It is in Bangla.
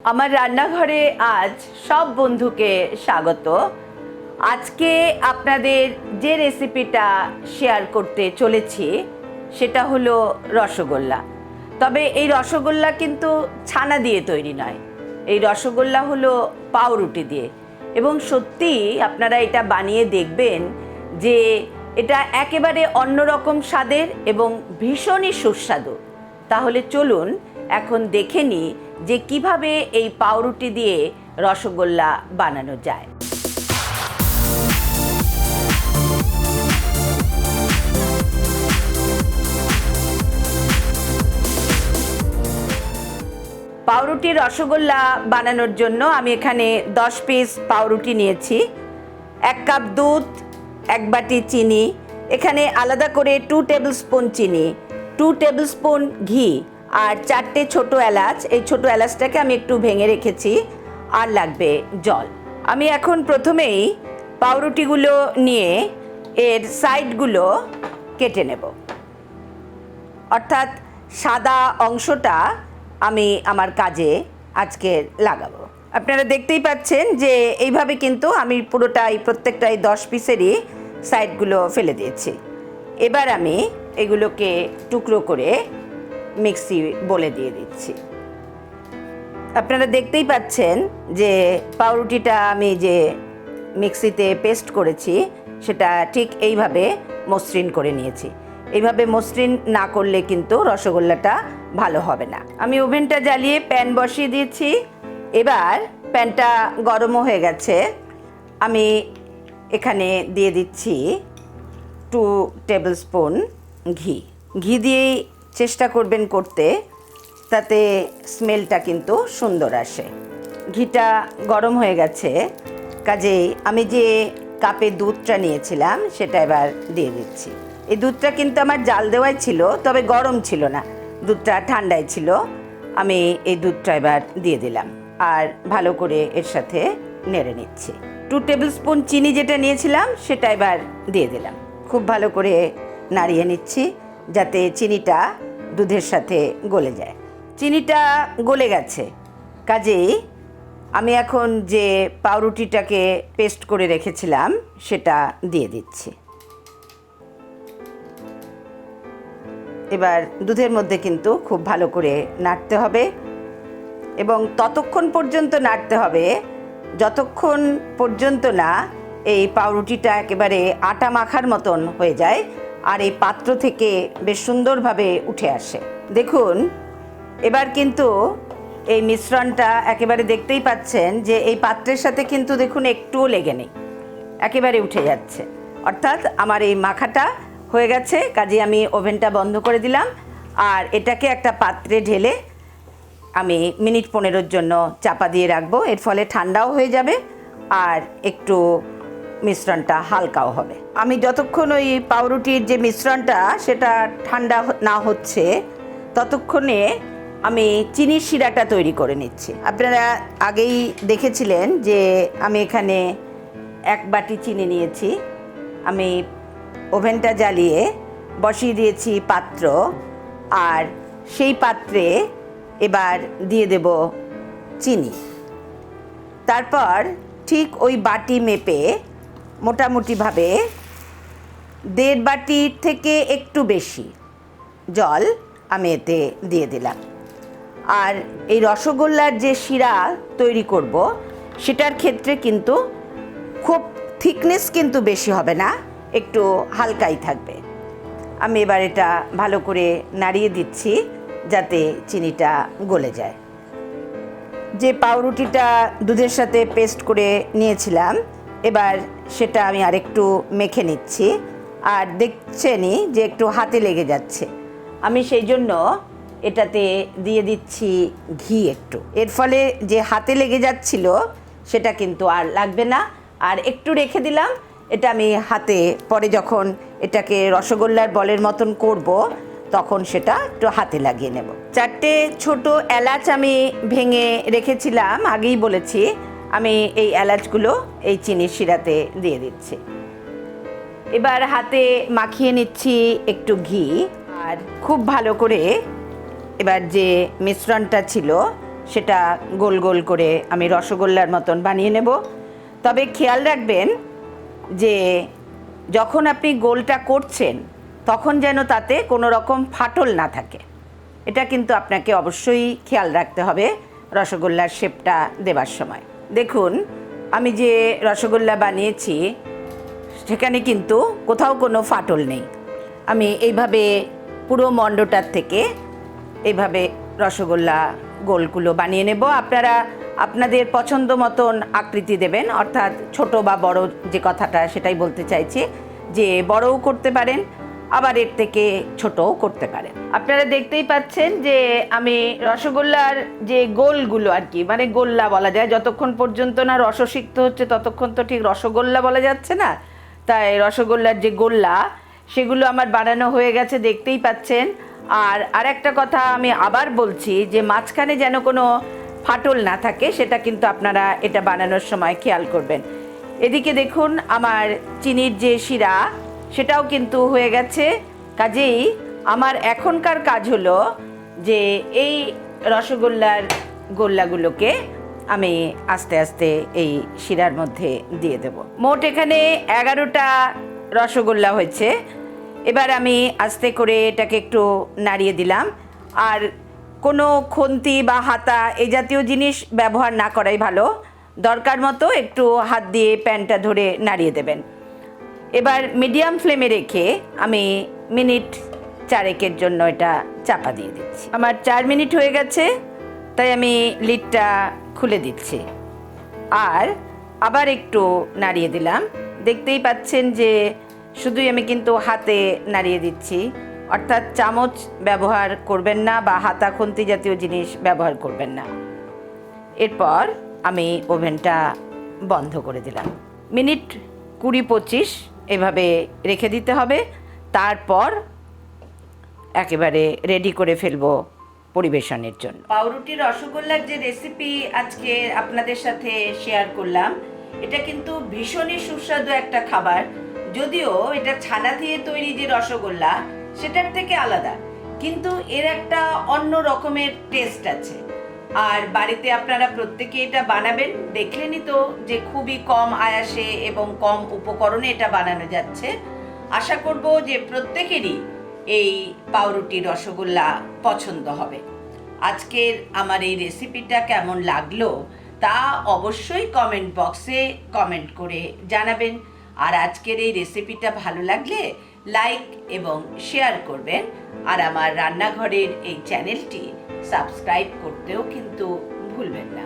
আমার রান্নাঘরে আজ সব বন্ধুকে স্বাগত। আজকে আপনাদের যে রেসিপিটা শেয়ার করতে চলেছি সেটা হলো রসগোল্লা। তবে এই রসগোল্লা কিন্তু ছানা দিয়ে তৈরি নয়, এই রসগোল্লা হলো পাউরুটি দিয়ে। এবং সত্যি আপনারা এটা বানিয়ে দেখবেন যে এটা একেবারে অন্যরকম স্বাদের এবং ভীষণই সুস্বাদু। তাহলে চলুন এখন দেখে নিই যে কিভাবে এই পাউরুটি দিয়ে রসগোল্লা বানানো যায়। পাউরুটি রসগোল্লা বানানোর জন্য আমি এখানে 10 পিস পাউরুটি নিয়েছি, 1 কাপ দুধ, 1 বাটি চিনি, এখানে আলাদা করে 2 টেবিল স্পুন চিনি, 2 টেবিল স্পুন ঘি আর 4টে ছোটো এলাচ। এই ছোটো এলাচটাকে আমি একটু ভেঙে রেখেছি। আর লাগবে জল। আমি এখন প্রথমেই পাউরুটিগুলো নিয়ে এর সাইডগুলো কেটে নেব, অর্থাৎ সাদা অংশটা আমি আমার কাজে আজকে লাগাবো। আপনারা দেখতেই পাচ্ছেন যে এইভাবে কিন্তু আমি প্রত্যেকটাই 10 পিসেরই সাইডগুলো ফেলে দিয়েছি। এবার আমি এগুলোকে টুকরো করে মিক্সি বলে দিয়ে দিচ্ছি। আপনারা দেখতেই পাচ্ছেন যে পাউরুটিটা আমি যে মিক্সিতে পেস্ট করেছি সেটা ঠিক এইভাবে মসৃণ করে নিয়েছি। এইভাবে মসৃণ না করলে কিন্তু রসগোল্লাটা ভালো হবে না। আমি ওভেনটা জ্বালিয়ে প্যান বসিয়ে দিয়েছি। এবার প্যানটা গরমও হয়ে গেছে। আমি এখানে দিয়ে দিচ্ছি 2 টেবিল স্পুন ঘি। ঘি দিয়েই চেষ্টা করবেন করতে, তাতে স্মেলটা কিন্তু সুন্দর আসে। ঘিটা গরম হয়ে গেছে, কাজেই আমি যে কাপে দুধটা নিয়েছিলাম সেটা এবার দিয়ে দিচ্ছি। এই দুধটা কিন্তু আমার জাল দেওয়াই ছিল, তবে গরম ছিল না, দুধটা ঠান্ডাই ছিল। আমি এই দুধটা এবার দিয়ে দিলাম আর ভালো করে এর সাথে নেড়ে নিচ্ছি। 2 টেবিল স্পুন চিনি যেটা নিয়েছিলাম সেটা এবার দিয়ে দিলাম। খুব ভালো করে নাড়িয়ে নিচ্ছি যাতে চিনিটা দুধের সাথে গলে যায়। চিনিটা গলে গেছে, কাজেই আমি এখন যে পাউরুটিটাকে পেস্ট করে রেখেছিলাম সেটা দিয়ে দিচ্ছি। এবার দুধের মধ্যে কিন্তু খুব ভালো করে নাড়তে হবে এবং ততক্ষণ পর্যন্ত নাড়তে হবে যতক্ষণ পর্যন্ত না এই পাউরুটিটা একেবারে আটা মাখার মতন হয়ে যায় আর এই পাত্র থেকে বেশ সুন্দরভাবে উঠে আসে। দেখুন এবার কিন্তু এই মিশ্রণটা একেবারে দেখতেই পাচ্ছেন যে এই পাত্রের সাথে কিন্তু দেখুন একটুও লেগে নেই, একেবারে উঠে যাচ্ছে। অর্থাৎ আমার এই মাখাটা হয়ে গেছে, কাজে আমি ওভেনটা বন্ধ করে দিলাম আর এটাকে একটা পাত্রে ঢেলে আমি মিনিট 15 জন্য চাপা দিয়ে রাখবো। এর ফলে ঠান্ডাও হয়ে যাবে আর একটু মিশ্রণটা হালকাও হবে। আমি যতক্ষণ ওই পাউরুটির যে মিশ্রণটা সেটা ঠান্ডা না হচ্ছে ততক্ষণে আমি চিনির শিরাটা তৈরি করে নিচ্ছি। আপনারা আগেই দেখেছিলেন যে আমি এখানে 1 বাটি চিনি নিয়েছি। আমি ওভেনটা জ্বালিয়ে বসিয়ে দিয়েছি পাত্র আর সেই পাত্রে এবার দিয়ে দেব চিনি। তারপর ঠিক ওই বাটি মেপে মোটামুটিভাবে 1.5 বাটির থেকে একটু বেশি জল আমি এতে দিয়ে দিলাম। আর এই রসগোল্লার যে শিরা তৈরি করব সেটার ক্ষেত্রে কিন্তু খুব থিকনেস কিন্তু বেশি হবে না, একটু হালকাই থাকবে। আমি এবার এটা ভালো করে নাড়িয়ে দিচ্ছি যাতে চিনিটা গলে যায়। যে পাউরুটিটা দুধের সাথে পেস্ট করে নিয়েছিলাম এবার সেটা আমি আরেকটু মেখে নিচ্ছি। আর দেখছেনই যে একটু হাতে লেগে যাচ্ছে, আমি সেই জন্য এটাতে দিয়ে দিচ্ছি ঘি একটু। এর ফলে যে হাতে লেগে যাচ্ছিল সেটা কিন্তু আর লাগবে না। আর একটু রেখে দিলাম, এটা আমি হাতে পরে যখন এটাকে রসগোল্লার বলের মতন করব তখন সেটা একটু হাতে লাগিয়ে নেব। 4টে ছোট এলাচ আমি ভেঙে রেখেছিলাম, আগেই বলেছি। আমি এই এলাচগুলো এই চিনির শিরাতে দিয়ে দিচ্ছি। এবার হাতে মাখিয়ে নিচ্ছি একটু ঘি আর খুব ভালো করে এবার যে মিশ্রণটা ছিল সেটা গোল গোল করে আমি রসগোল্লার মতন বানিয়ে নেব। তবে খেয়াল রাখবেন যে যখন আপনি গোলটা করছেন তখন যেন তাতে কোনো রকম ফাটল না থাকে, এটা কিন্তু আপনাকে অবশ্যই খেয়াল রাখতে হবে রসগোল্লার শেপটা দেবার সময়। দেখুন, আমি যে রসগোল্লা বানিয়েছি সেখানে কিন্তু কোথাও কোনো ফাটল নেই। আমি এইভাবে পুরো মণ্ডটার থেকে এইভাবে রসগোল্লা গোলগুলো বানিয়ে নেব। আপনারা আপনাদের পছন্দ মতন আকৃতি দেবেন, অর্থাৎ ছোট বা বড়, যে কথাটা সেটাই বলতে চাইছি, যে বড়ও করতে পারেন আবার এর থেকে ছোটও করতে পারেন। আপনারা দেখতেই পাচ্ছেন যে আমি রসগোল্লার যে গোলগুলো আর কি, মানে গোল্লা বলা যায়, যতক্ষণ পর্যন্ত না রসসিক্ত হচ্ছে ততক্ষণ তো ঠিক রসগোল্লা বলা যাচ্ছে না, তাই রসগোল্লার যে গোল্লা সেগুলো আমার বানানো হয়ে গেছে, দেখতেই পাচ্ছেন। আর আরেকটা কথা আমি আবার বলছি যে মাঝখানে যেন কোনো ফাটল না থাকে, সেটা কিন্তু আপনারা এটা বানানোর সময় খেয়াল করবেন। এদিকে দেখুন আমার চিনির যে শিরা সেটাও কিন্তু হয়ে গেছে। কাজেই আমার এখনকার কাজ হলো যে এই রসগোল্লার গোল্লাগুলোকে আমি আস্তে আস্তে এই শিরার মধ্যে দিয়ে দেব। মোট এখানে 11টা রসগোল্লা হয়েছে। এবার আমি আস্তে করে এটাকে একটু নাড়িয়ে দিলাম। আর কোনো খুন্তি বা হাতা এই জাতীয় জিনিস ব্যবহার না করাই ভালো, দরকার মতো একটু হাত দিয়ে প্যানটা ধরে নাড়িয়ে দেবেন। এবার মিডিয়াম ফ্লেমে রেখে আমি মিনিট 4 জন্য এটা চাপা দিয়ে দিচ্ছি। আমার 4 মিনিট হয়ে গেছে, তাই আমি লিডটা খুলে দিচ্ছি আর আবার একটু নাড়িয়ে দিলাম। দেখতেই পাচ্ছেন যে শুধুই আমি কিন্তু হাতে নাড়িয়ে দিচ্ছি, অর্থাৎ চামচ ব্যবহার করবেন না বা হাতা খুন্তি জাতীয় জিনিস ব্যবহার করবেন না। এরপর আমি ওভেনটা বন্ধ করে দিলাম। মিনিট 20-25 এভাবে রেখে দিতে হবে। তারপর একেবারে রেডি করে ফেলবো পরিবেশনের জন্য। পাউরুটি রসগোল্লার যে রেসিপি আজকে আপনাদের সাথে শেয়ার করলাম, এটা কিন্তু ভীষণই সুস্বাদু একটা খাবার। যদিও এটা ছানা দিয়ে তৈরি যে রসগোল্লা সেটার থেকে আলাদা, কিন্তু এর একটা অন্য রকমের টেস্ট আছে। আর বাড়িতে আপনারা প্রত্যেকে এটা বানাবেন। দেখলেনই তো যে খুবই কম আয়াসে এবং কম উপকরণে এটা বানানো যাচ্ছে। আশা করব যে প্রত্যেকেরই এই পাউরুটি রসগোল্লা পছন্দ হবে। আজকের আমার এই রেসিপিটা কেমন লাগলো তা অবশ্যই কমেন্ট বক্সে কমেন্ট করে জানাবেন। আর আজকের এই রেসিপিটা ভালো লাগলে লাইক এবং শেয়ার করবেন। আর আমার রান্নাঘরের এই চ্যানেলটি সাবস্ক্রাইব করতেও কিন্তু ভুলবেন না।